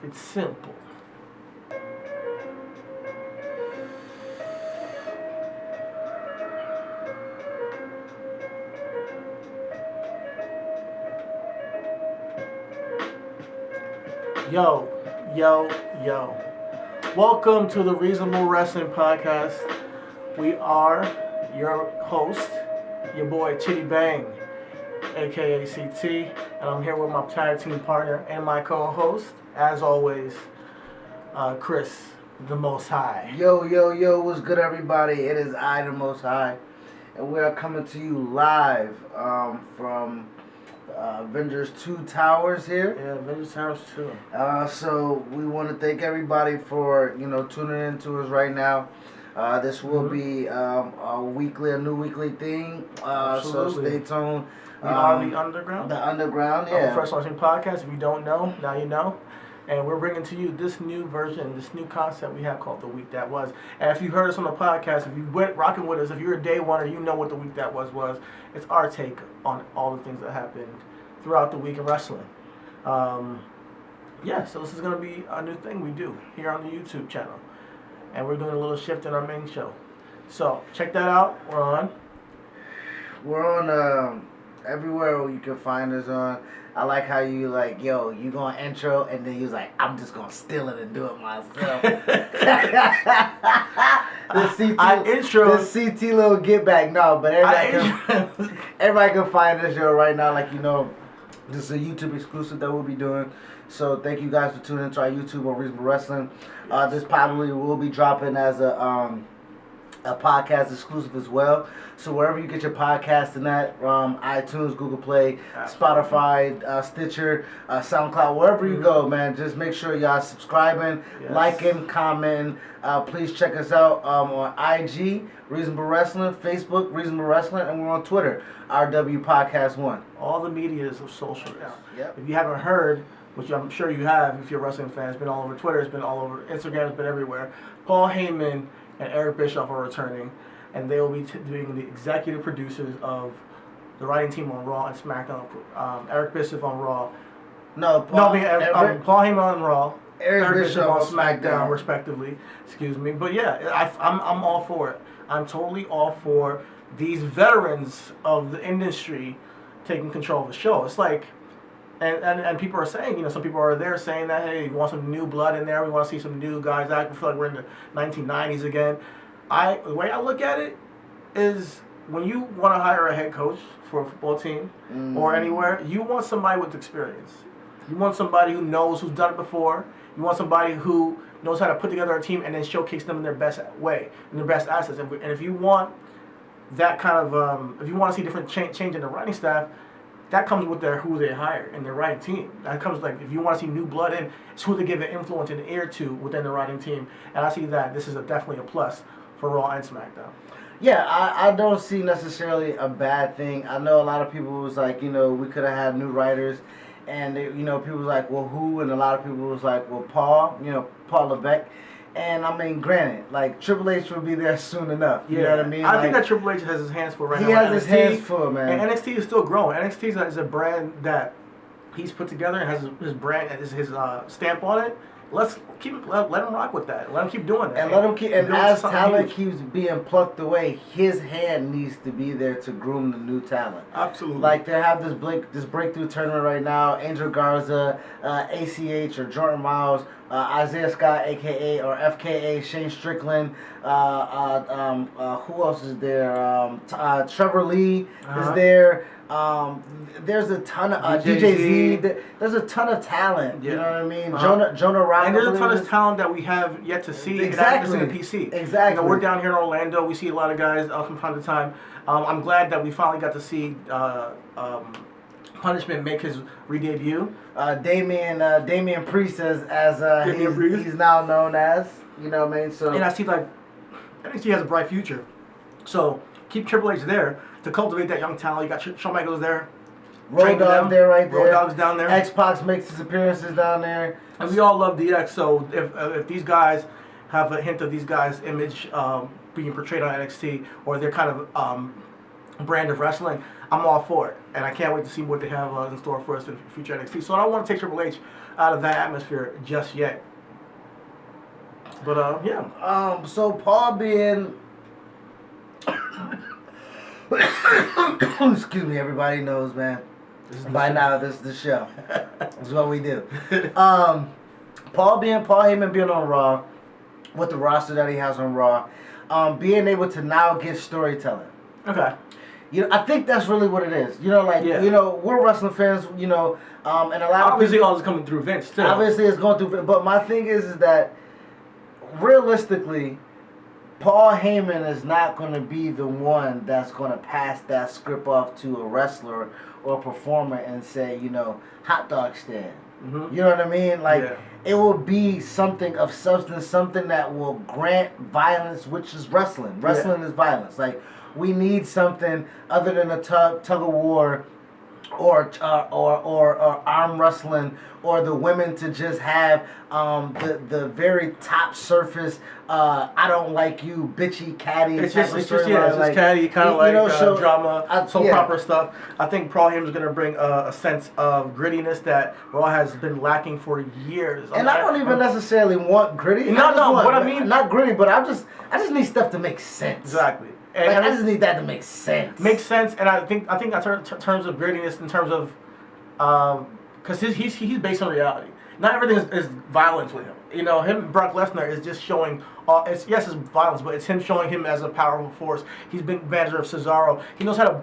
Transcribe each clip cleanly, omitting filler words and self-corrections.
It's simple. Yo, yo, yo. Welcome to the Reasonable Wrestling Podcast. We are your host, your boy Chidi Bang, aka CT, and I'm here with my tag team partner and my co-host, as always, Chris, the Most High. Yo, what's good, everybody? It is I, the Most High, and we are coming to you live from Avengers 2 Towers here. Yeah, Avengers Towers 2. So we want to thank everybody for, tuning in to us right now. This will be a new weekly thing. So stay tuned. We are the Underground. The Underground, yeah. Professional Wrestling Podcast. If you don't know, now you know. And we're bringing to you this new version, this new concept we have called The Week That Was. And if you heard us on the podcast, if you went rocking with us, if you're a day one or you know what The Week That Was, it's our take on all the things that happened throughout the week in wrestling. So this is going to be a new thing we do here on the YouTube channel. And we're doing a little shift in our main show. So check that out. We're on everywhere you can find us on. I like how you you going intro and then you was like, I'm just going to steal it and do it myself. The CT little get back. No, but everybody can find this show right now. This is a YouTube exclusive that we'll be doing. So thank you guys for tuning into our YouTube on Reasonable Wrestling. This probably will be dropping as a podcast exclusive as well. So wherever you get your podcast and that, iTunes, Google Play, Spotify, Stitcher, SoundCloud, wherever you go, man, just make sure y'all subscribing, liking, commenting. Please check us out on IG, Reasonable Wrestling, Facebook, Reasonable Wrestling, and we're on Twitter, RW Podcast 1. All the medias of social now. Yep. If you haven't heard, which I'm sure you have if you're a wrestling fan, it's been all over Twitter, it's been all over Instagram, it's been everywhere. Paul Heyman and Eric Bischoff are returning, and they will be doing the executive producers of the writing team on Raw and Smackdown. Eric Bischoff on Raw. Paul Heyman on Raw. Eric Bischoff on Smackdown, respectively. Excuse me. But yeah, I'm all for it. I'm totally all for these veterans of the industry taking control of the show. It's like, and people are saying, some people are there saying that, hey, we want some new blood in there. We want to see some new guys act. We feel like we're in the 1990s again. The way I look at it is when you want to hire a head coach for a football team or anywhere, you want somebody with experience. You want somebody who knows, who's done it before. You want somebody who knows how to put together a team and then showcase them in their best way, in their best assets. And if you want that kind of, if you want to see different change in the writing staff, that comes with who they hire and their writing team. That comes if you want to see new blood in, it's who they give an influence and ear to within the writing team. And I see that this is definitely a plus for Raw and SmackDown. Yeah, I don't see necessarily a bad thing. I know a lot of people was like, we could have had new writers. And, people was like, well, who? And a lot of people was like, well, Paul Levesque. And, I mean, granted, Triple H will be there soon enough. You know what I mean? I think that Triple H has his hands full right now. He has his hands full, man. And NXT is still growing. NXT is a brand that he's put together and has his brand and his stamp on it. Let him rock with that. Let him keep doing that. And let him keep. And as talent keeps being plucked away, his hand needs to be there to groom the new talent. Absolutely. They have this breakthrough tournament right now. Angel Garza, ACH or Jordan Miles, Isaiah Scott, aka or FKA Shane Strickland. Who else is there? Trevor Lee is there. There's a ton of DJZ. There's a ton of talent. You know what I mean? Jonah Rock. And there's a ton of talent that we have yet to see. Exactly. In the PC. Exactly. We're down here in Orlando. We see a lot of guys from time to time. I'm glad that we finally got to see Punishment make his re-debut. Damian Priest he's now known as. You know what I mean? So. And I see NXT has a bright future. So keep Triple H there to cultivate that young talent. You got Shawn Michaels there. Road Dogg there, right there. Road Dogg's down there. X-Pac makes his appearances down there. And we all love DX, so if these guys have a hint of these guys' image being portrayed on NXT or their kind of brand of wrestling, I'm all for it. And I can't wait to see what they have in store for us in future NXT. So I don't want to take Triple H out of that atmosphere just yet. But yeah. So Paul being, excuse me, everybody knows, man. By now, this is the show. This is what we do. Paul Heyman being on Raw, with the roster that he has on Raw, being able to now get storytelling. Okay. I think that's really what it is. We're wrestling fans, and a lot of obviously all is coming through Vince too. Obviously it's going through Vince, but my thing is that realistically, Paul Heyman is not going to be the one that's going to pass that script off to a wrestler or a performer and say, hot dog stand. Mm-hmm. You know what I mean? It will be something of substance, something that will grant violence, which is wrestling. Wrestling is violence. We need something other than a tug of war, or arm wrestling, or the women to just have the very top surface. I don't like you, bitchy, catty. It's just catty, kind of drama, proper stuff. I think Paul Heyman's going to bring a sense of grittiness that Raw has been lacking for years. And I don't even necessarily want gritty. Not gritty, but I just need stuff to make sense. Exactly. And I just need that to make sense. Makes sense, and I think in terms of grittiness, in terms of, because he's based on reality. Not everything is violence with him. Him and Brock Lesnar is just showing. It's violence, but it's him showing him as a powerful force. He's been manager of Cesaro. He knows how to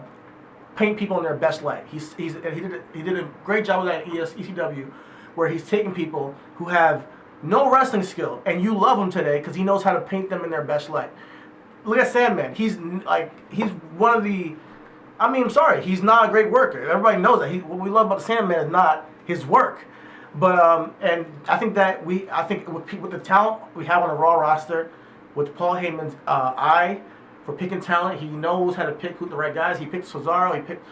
paint people in their best light. He did a great job of that in ECW, where he's taking people who have no wrestling skill, and you love him today because he knows how to paint them in their best light. Look at Sandman. He's one of the. I'm sorry. He's not a great worker. Everybody knows that. What we love about the Sandman is not his work, but and I think with the talent we have on the Raw roster, with Paul Heyman's eye for picking talent, he knows how to pick the right guys. He picked Cesaro. He picked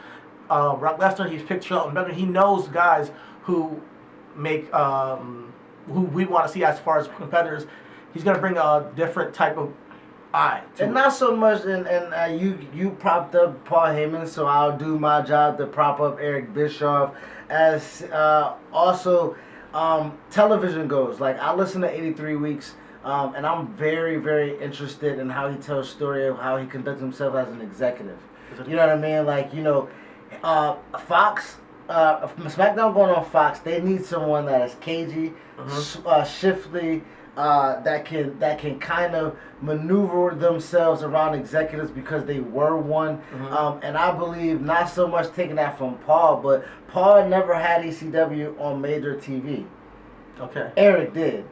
Brock Lesnar. He's picked Shelton Benjamin. He knows guys who make who we want to see as far as competitors. He's gonna bring a different type of. And not so much, and you propped up Paul Heyman, so I'll do my job to prop up Eric Bischoff. As also television goes, I listen to 83 Weeks, and I'm very, very interested in how he tells story of how he conducts himself as an executive. You know what I mean? Fox, SmackDown going on Fox, they need someone that is cagey, shifty. That can kind of maneuver themselves around executives because they were one. Mm-hmm. And I believe not so much taking that from Paul, but Paul never had ECW on major TV. Okay. Eric did.